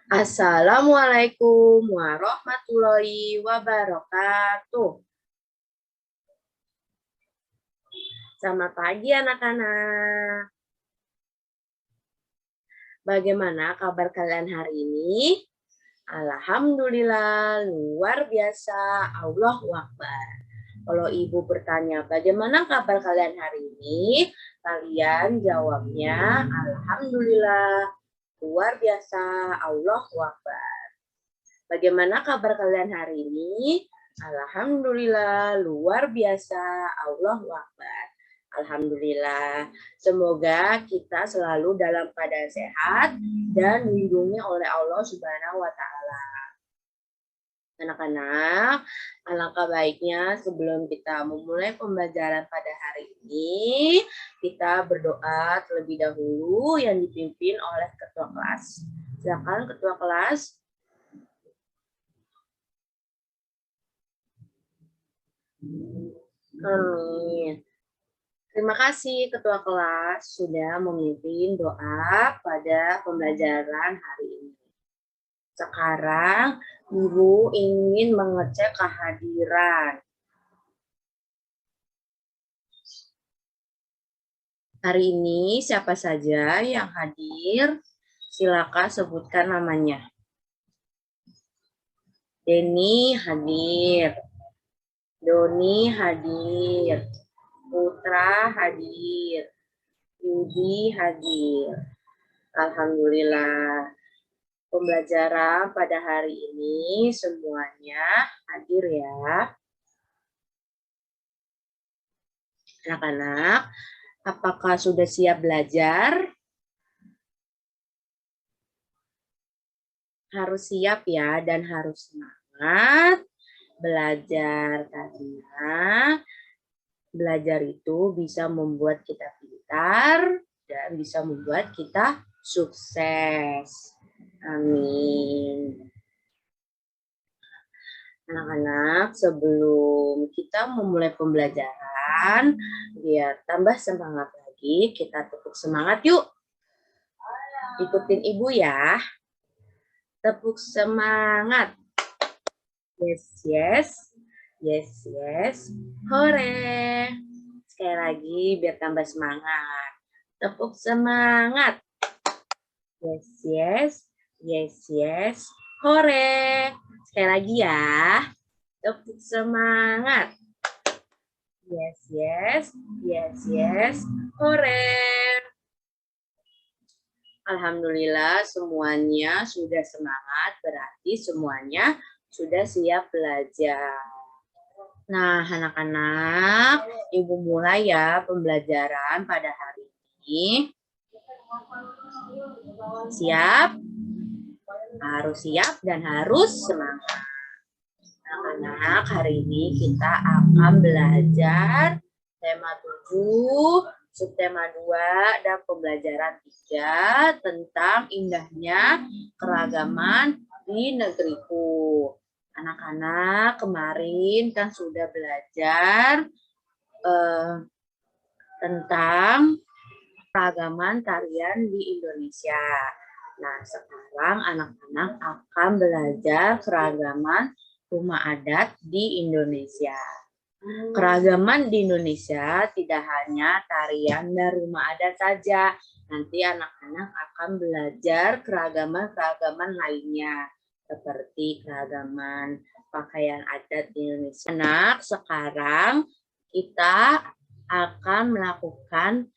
Assalamualaikum warahmatullahi wabarakatuh. Selamat pagi anak-anak. Bagaimana kabar kalian hari ini? Alhamdulillah, luar biasa. Allahu Akbar. Kalau ibu bertanya bagaimana kabar kalian hari ini, kalian jawabnya Alhamdulillah, luar biasa. Allahu Akbar. Bagaimana kabar kalian hari ini? Alhamdulillah, luar biasa. Allahu Akbar. Alhamdulillah. Semoga kita selalu dalam keadaan sehat dan dilindungi oleh Allah Subhanahu wa Ta'ala. Anak-anak, alangkah baiknya sebelum kita memulai pembelajaran pada hari ini, kita berdoa terlebih dahulu yang dipimpin oleh ketua kelas. Silakan ketua kelas. Amin. Terima kasih Ketua Kelas sudah memimpin doa pada pembelajaran hari ini. Sekarang Guru ingin mengecek kehadiran. Hari ini siapa saja yang hadir? Silakan sebutkan namanya. Denny hadir. Doni hadir. Putra hadir. Yudi hadir. Alhamdulillah. Pembelajaran pada hari ini semuanya hadir ya. Anak-anak, apakah sudah siap belajar? Harus siap ya dan harus semangat belajar karena belajar itu bisa membuat kita pintar dan bisa membuat kita sukses. Amin. Anak-anak, sebelum kita memulai pembelajaran, biar tambah semangat lagi, kita tepuk semangat yuk. Ikutin ibu ya. Tepuk semangat. Yes, yes. Yes, yes. Hore. Sekali lagi biar tambah semangat. Tepuk semangat. Yes, yes. Yes, yes. Hore. Sekali lagi ya. Tepuk semangat. Yes, yes. Yes, yes. Hore. Alhamdulillah semuanya sudah semangat, berarti semuanya sudah siap belajar. Nah, anak-anak, ibu mulai ya pembelajaran pada hari ini. Siap? Harus siap dan harus semangat. Anak-anak, hari ini kita akan belajar tema 7, subtema 2, dan pembelajaran 3 tentang indahnya keragaman di negeriku. Anak-anak kemarin kan sudah belajar tentang keragaman tarian di Indonesia. Nah, sekarang anak-anak akan belajar keragaman rumah adat di Indonesia. Keragaman di Indonesia tidak hanya tarian dan rumah adat saja. Nanti anak-anak akan belajar keragaman-keragaman lainnya. Seperti keragaman pakaian adat di Indonesia. Anak, sekarang kita akan melakukan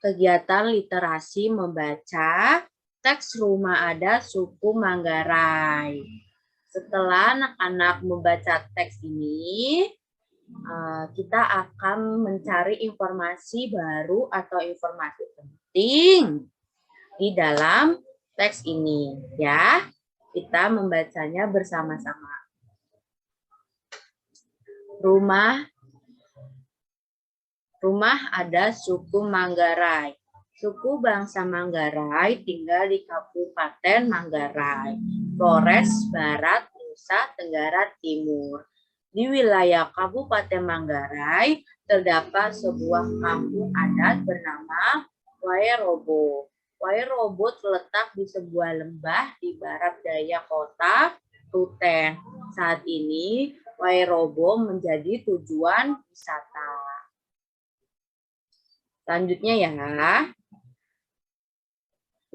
kegiatan literasi membaca teks rumah adat suku Manggarai. Setelah anak-anak membaca teks ini, kita akan mencari informasi baru atau informasi penting di dalam teks ini, ya. Kita membacanya bersama-sama. Rumah adat suku Manggarai. Suku bangsa Manggarai tinggal di Kabupaten Manggarai, Flores Barat, Nusa Tenggara Timur. Di wilayah Kabupaten Manggarai terdapat sebuah kampung adat bernama Waerobo. Wairobot terletak di sebuah lembah di barat daya kota Ruteng. Saat ini, Wairobo menjadi tujuan wisata. Selanjutnya ya,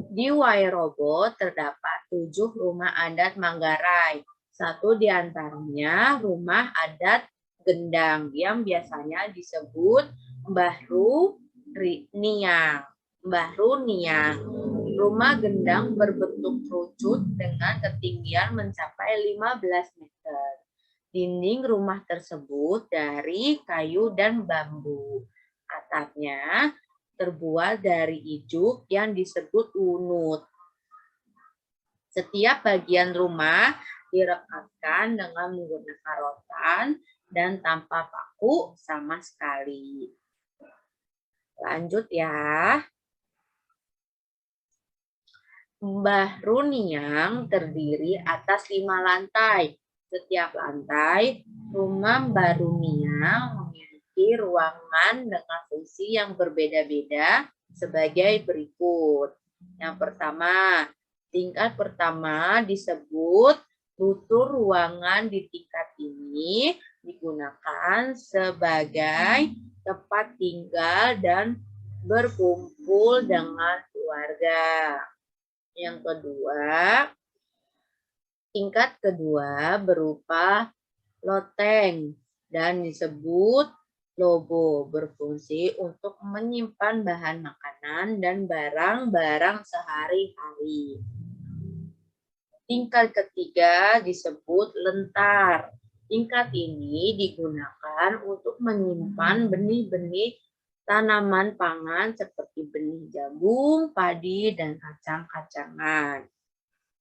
di Wairobo terdapat 7 rumah adat Manggarai. Satu di antaranya rumah adat Gendang yang biasanya disebut Mbahru Niang. Mbahru Niang. Rumah Gendang berbentuk kerucut dengan ketinggian mencapai 15 meter. Dinding rumah tersebut dari kayu dan bambu. Atapnya terbuat dari ijuk yang disebut unut. Setiap bagian rumah direkatkan dengan menggunakan rotan dan tanpa paku sama sekali. Lanjut ya. Mbah Runiang terdiri atas 5 lantai. Setiap lantai, rumah Mbah Runiang memiliki ruangan dengan fungsi yang berbeda-beda sebagai berikut. Yang pertama, tingkat pertama disebut tutur ruangan. Di tingkat ini digunakan sebagai tempat tinggal dan berkumpul dengan keluarga. Yang kedua, tingkat kedua berupa loteng dan disebut lobo, berfungsi untuk menyimpan bahan makanan dan barang-barang sehari-hari. Tingkat ketiga disebut lentar. Tingkat ini digunakan untuk menyimpan benih-benih tanaman pangan seperti benih jagung, padi, dan kacang-kacangan.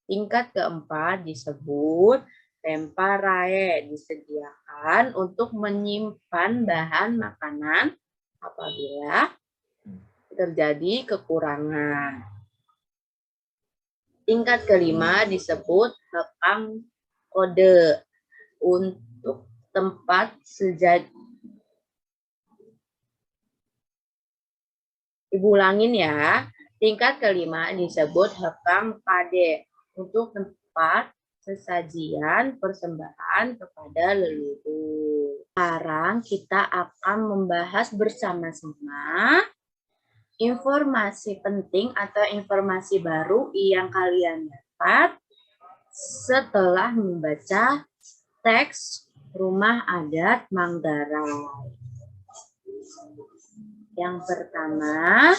Tingkat keempat disebut temparae, disediakan untuk menyimpan bahan makanan apabila terjadi kekurangan. Tingkat kelima disebut hekang kode, untuk tempat sejajar. Ibu ulangin ya. Tingkat kelima disebut hekang kade, untuk tempat sesajian persembahan kepada leluhur. Sekarang kita akan membahas bersama-sama informasi penting atau informasi baru yang kalian dapat setelah membaca teks Rumah Adat Manggarai. Yang pertama,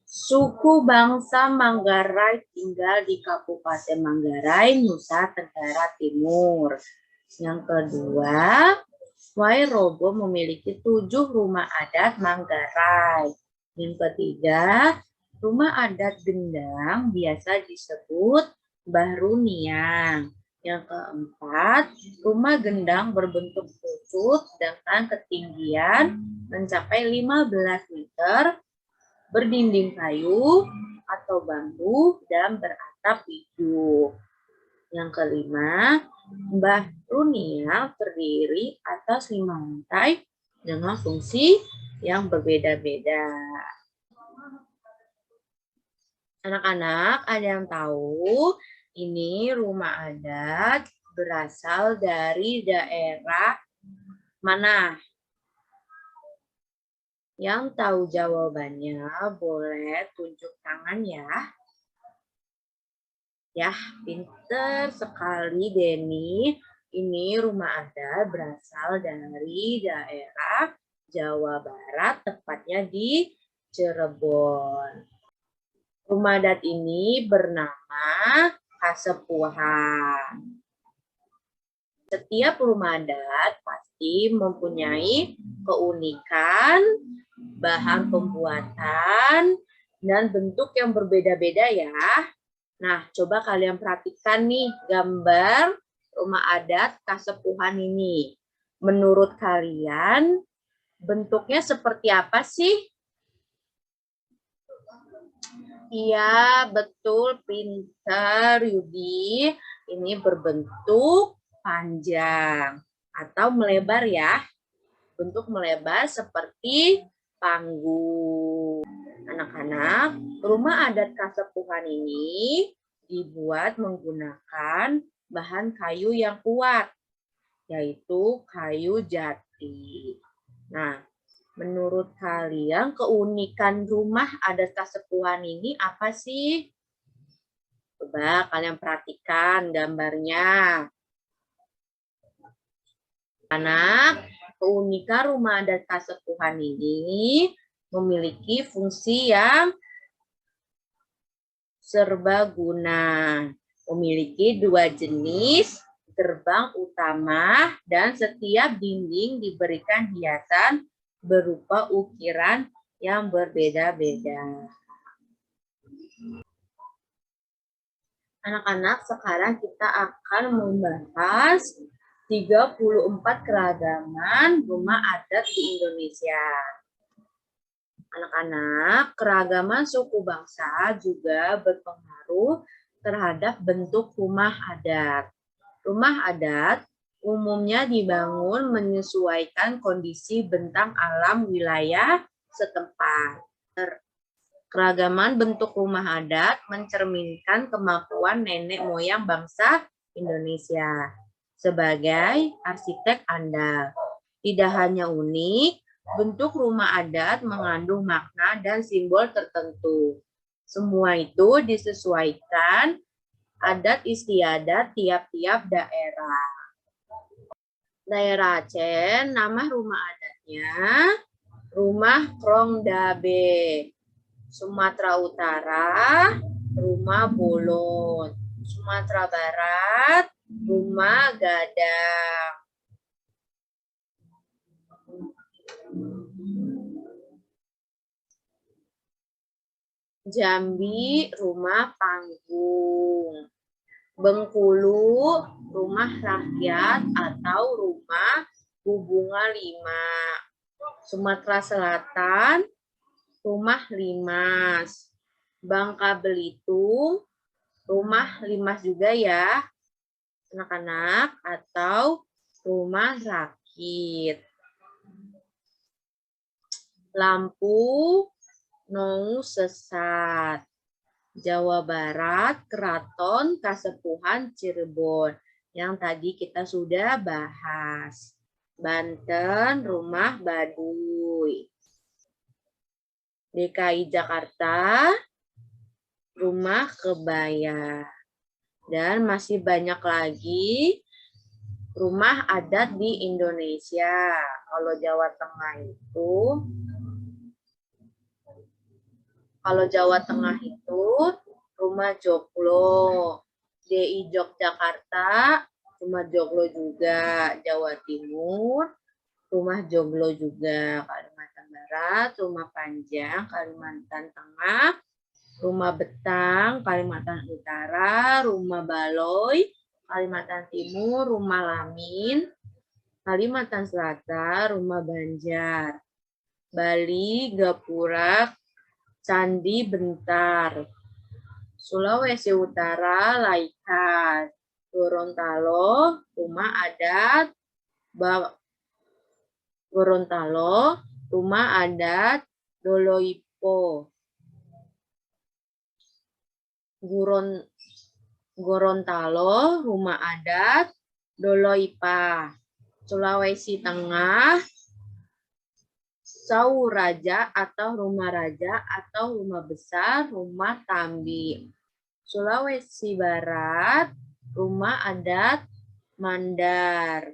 suku bangsa Manggarai tinggal di Kabupaten Manggarai, Nusa Tenggara Timur. Yang kedua, Wairobo memiliki 7 rumah adat Manggarai. Yang ketiga, rumah adat Gendang biasa disebut Mbah Runiang. Yang keempat, rumah Gendang berbentuk kerucut dengan ketinggian mencapai 15 meter, berdinding kayu atau bambu, dan beratap ijuk. Yang kelima, Mbah Runiang terdiri atas 5 lantai dengan fungsi yang berbeda-beda. Anak-anak, ada yang tahu ini rumah adat berasal dari daerah mana? Yang tahu jawabannya boleh tunjuk tangan ya. Ya, pinter sekali Denny. Ini rumah adat berasal dari daerah Jawa Barat, tepatnya di Cirebon. Rumah adat ini bernama Kasepuhan. Setiap rumah adat pasti mempunyai keunikan, bahan pembuatan, dan bentuk yang berbeda-beda ya. Nah, coba kalian perhatikan nih gambar rumah adat Kasepuhan ini. Menurut kalian, bentuknya seperti apa sih? Iya, betul, pintar Yudi. Ini berbentuk panjang atau melebar ya. Bentuk melebar seperti panggung. Anak-anak, rumah adat Kasepuhan ini dibuat menggunakan bahan kayu yang kuat, yaitu kayu jati. Nah, menurut kalian keunikan rumah adat Kasepuhan ini apa sih? Coba kalian perhatikan gambarnya. Anak, keunikan rumah adat Kasepuhan ini memiliki fungsi yang serbaguna. Memiliki 2 jenis gerbang utama dan setiap dinding diberikan hiasan berupa ukiran yang berbeda-beda. Anak-anak, sekarang kita akan membahas 34 keragaman rumah adat di Indonesia. Anak-anak, keragaman suku bangsa juga berpengaruh terhadap bentuk rumah adat. Rumah adat umumnya dibangun menyesuaikan kondisi bentang alam wilayah setempat. Keragaman bentuk rumah adat mencerminkan kemampuan nenek moyang bangsa Indonesia sebagai arsitek andal. Tidak hanya unik, bentuk rumah adat mengandung makna dan simbol tertentu. Semua itu disesuaikan adat istiadat tiap-tiap daerah. Daerah Aceh, nama rumah adatnya Rumah Krongdabe. Sumatera Utara, Rumah Bolon. Sumatera Barat, Rumah Gadang. Jambi, Rumah Panggung. Bengkulu, Rumah Rakyat atau Rumah Hubungan 5. Sumatera Selatan, Rumah Limas. Bangka Belitung, Rumah Limas juga ya, anak-anak, atau Rumah Rakit. Lampung, Nou Sesat. Jawa Barat, Keraton Kasepuhan Cirebon. Yang tadi kita sudah bahas. Banten, Rumah Baduy. DKI Jakarta, Rumah Kebaya. Dan masih banyak lagi rumah adat di Indonesia. Kalau Jawa Tengah itu Rumah Joglo. DI Yogyakarta, Rumah Joglo juga. Jawa Timur, Rumah Joglo juga. Kalimantan Barat, Rumah Panjang. Kalimantan Tengah, Rumah Betang. Kalimantan Utara, Rumah Baloy. Kalimantan Timur, Rumah Lamin. Kalimantan Selatan, Rumah Banjar. Bali, Gapura, Candi Bentar. Sulawesi Utara, Laikan. Gorontalo, Rumah Adat Gorontalo, Rumah Adat Doloipo. Gorontalo, Rumah Adat Doloipa. Sulawesi Tengah, Sauraja atau Rumah Raja atau Rumah Besar, Rumah Tambi. Sulawesi Barat, Rumah Adat Mandar.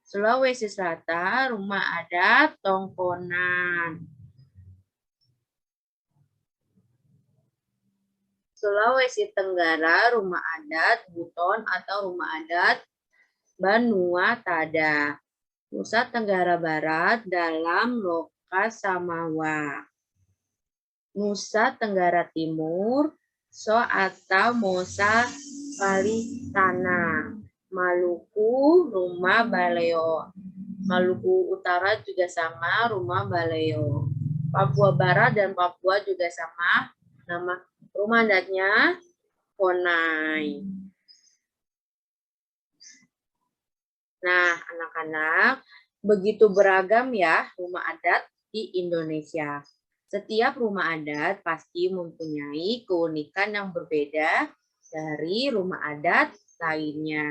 Sulawesi Selatan, Rumah Adat Tongkonan. Sulawesi Tenggara, Rumah Adat Buton atau Rumah Adat Banua Tada. Nusa Tenggara Barat dalam Loka Samawa. Nusa Tenggara Timur, So atau Mosa Palitana. Maluku, Rumah Baleo. Maluku Utara juga sama, Rumah Baleo. Papua Barat dan Papua juga sama, nama rumah adatnya Konai. Nah, anak-anak, begitu beragam ya rumah adat di Indonesia. Setiap rumah adat pasti mempunyai keunikan yang berbeda dari rumah adat lainnya.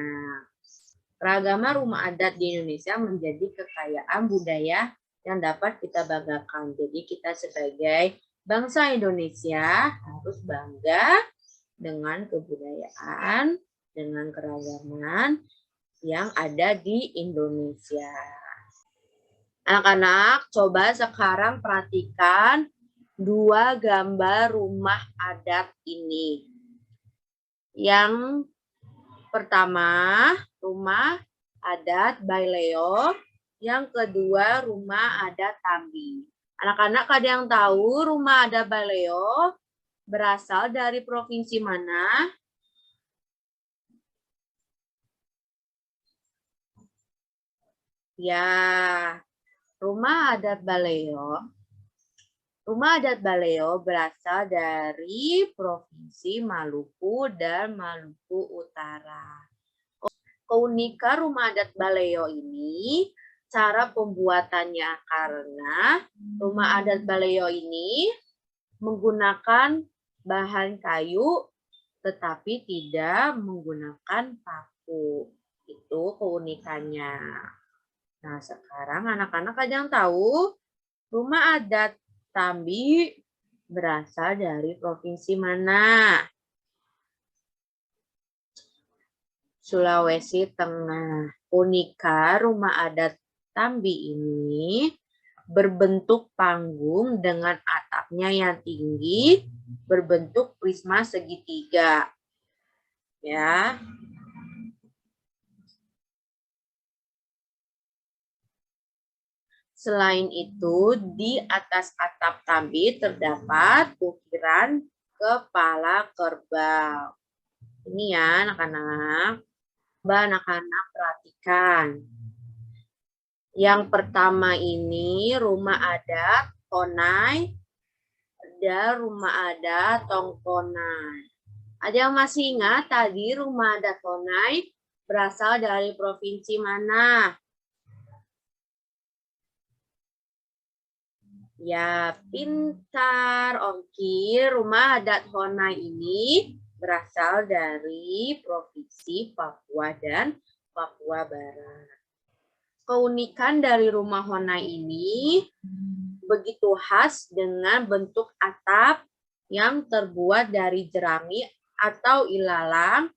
Keragaman rumah adat di Indonesia menjadi kekayaan budaya yang dapat kita banggakan. Jadi kita sebagai bangsa Indonesia harus bangga dengan kebudayaan, dengan keragaman yang ada di Indonesia. Anak-anak, coba sekarang perhatikan dua gambar rumah adat ini. Yang pertama, rumah adat Baileo. Yang kedua, rumah adat Tambi. Anak-anak, ada yang tahu rumah adat Baileo berasal dari provinsi mana? Ya, rumah adat Baleo berasal dari Provinsi Maluku dan Maluku Utara. Keunikan rumah adat Baleo ini, cara pembuatannya karena rumah adat Baleo ini menggunakan bahan kayu tetapi tidak menggunakan paku. Itu keunikannya. Nah, sekarang anak-anak ada yang tahu rumah adat Tambi berasal dari provinsi mana? Sulawesi Tengah. Unika rumah adat Tambi ini berbentuk panggung dengan atapnya yang tinggi, berbentuk prisma segitiga. Ya. Selain itu, di atas atap Tambi terdapat ukiran kepala kerbau. Ini ya, anak-anak. Coba anak-anak perhatikan. Yang pertama ini rumah adat Tonai dan rumah adat Tongkonai. Ada yang masih ingat tadi rumah adat Tonai berasal dari provinsi mana? Ya, pintar, Ongki. Rumah adat Honai ini berasal dari Provinsi Papua dan Papua Barat. Keunikan dari rumah Honai ini begitu khas dengan bentuk atap yang terbuat dari jerami atau ilalang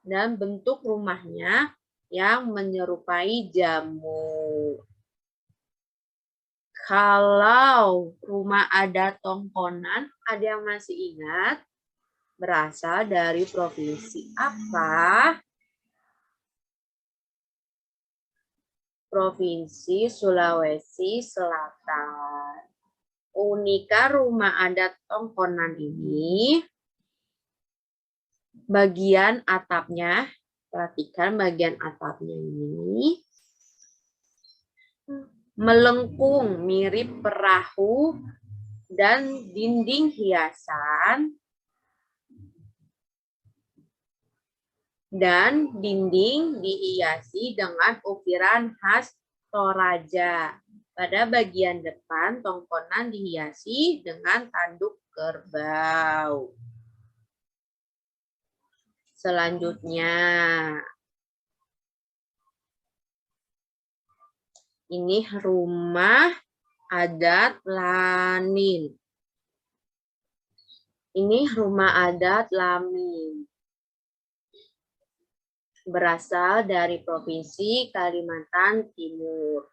dan bentuk rumahnya yang menyerupai jamu. Kalau rumah adat Tongkonan, ada yang masih ingat? Berasal dari provinsi apa? Provinsi Sulawesi Selatan. Unika rumah adat Tongkonan ini, bagian atapnya, perhatikan bagian atapnya ini, melengkung mirip perahu dan dinding hiasan dan dinding dihiasi dengan ukiran khas Toraja. Pada bagian depan tongkonan dihiasi dengan tanduk kerbau. Selanjutnya, ini rumah adat Lanin. Ini rumah adat Lamin. Berasal dari Provinsi Kalimantan Timur.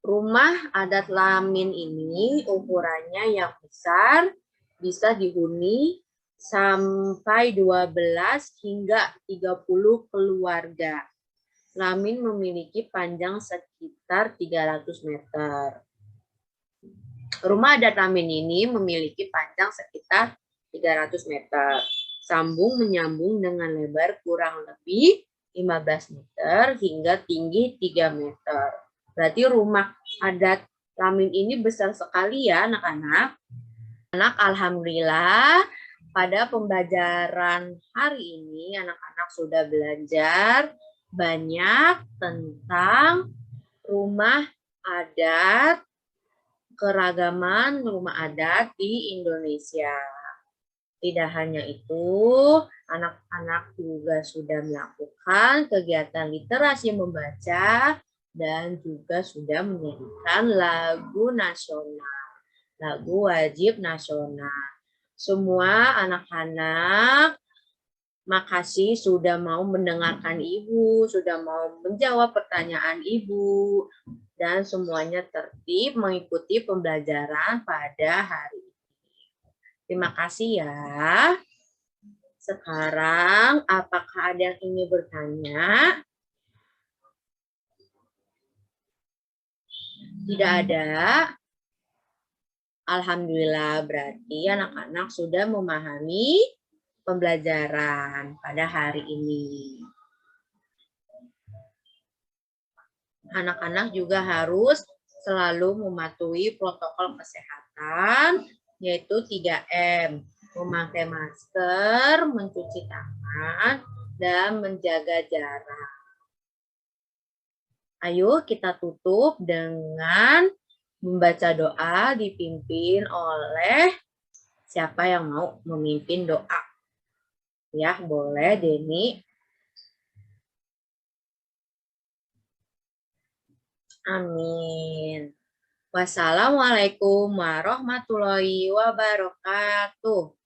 Rumah adat Lamin ini ukurannya yang besar, bisa dihuni sampai 12 hingga 30 keluarga. Lamin memiliki panjang sekitar 300 meter. Rumah adat Lamin ini memiliki panjang sekitar 300 meter. Sambung menyambung dengan lebar kurang lebih 15 meter hingga tinggi 3 meter. Berarti rumah adat Lamin ini besar sekali ya anak-anak. Alhamdulillah pada pembelajaran hari ini anak-anak sudah belajar banyak tentang rumah adat keragaman rumah adat di Indonesia. Tidak hanya itu, anak-anak juga sudah melakukan kegiatan literasi membaca dan juga sudah menyanyikan lagu nasional, lagu wajib nasional. Semua anak-anak, makasih sudah mau mendengarkan Ibu, sudah mau menjawab pertanyaan Ibu, dan semuanya tertib mengikuti pembelajaran pada hari ini. Terima kasih ya. Sekarang, apakah ada yang ingin bertanya? Tidak ada. Alhamdulillah, berarti anak-anak sudah memahami pembelajaran pada hari ini. Anak-anak juga harus selalu mematuhi protokol kesehatan, yaitu 3M. Memakai masker, mencuci tangan, dan menjaga jarak. Ayo kita tutup dengan membaca doa dipimpin oleh siapa yang mau memimpin doa. Ya, boleh Deni. Amin. Wassalamualaikum warahmatullahi wabarakatuh.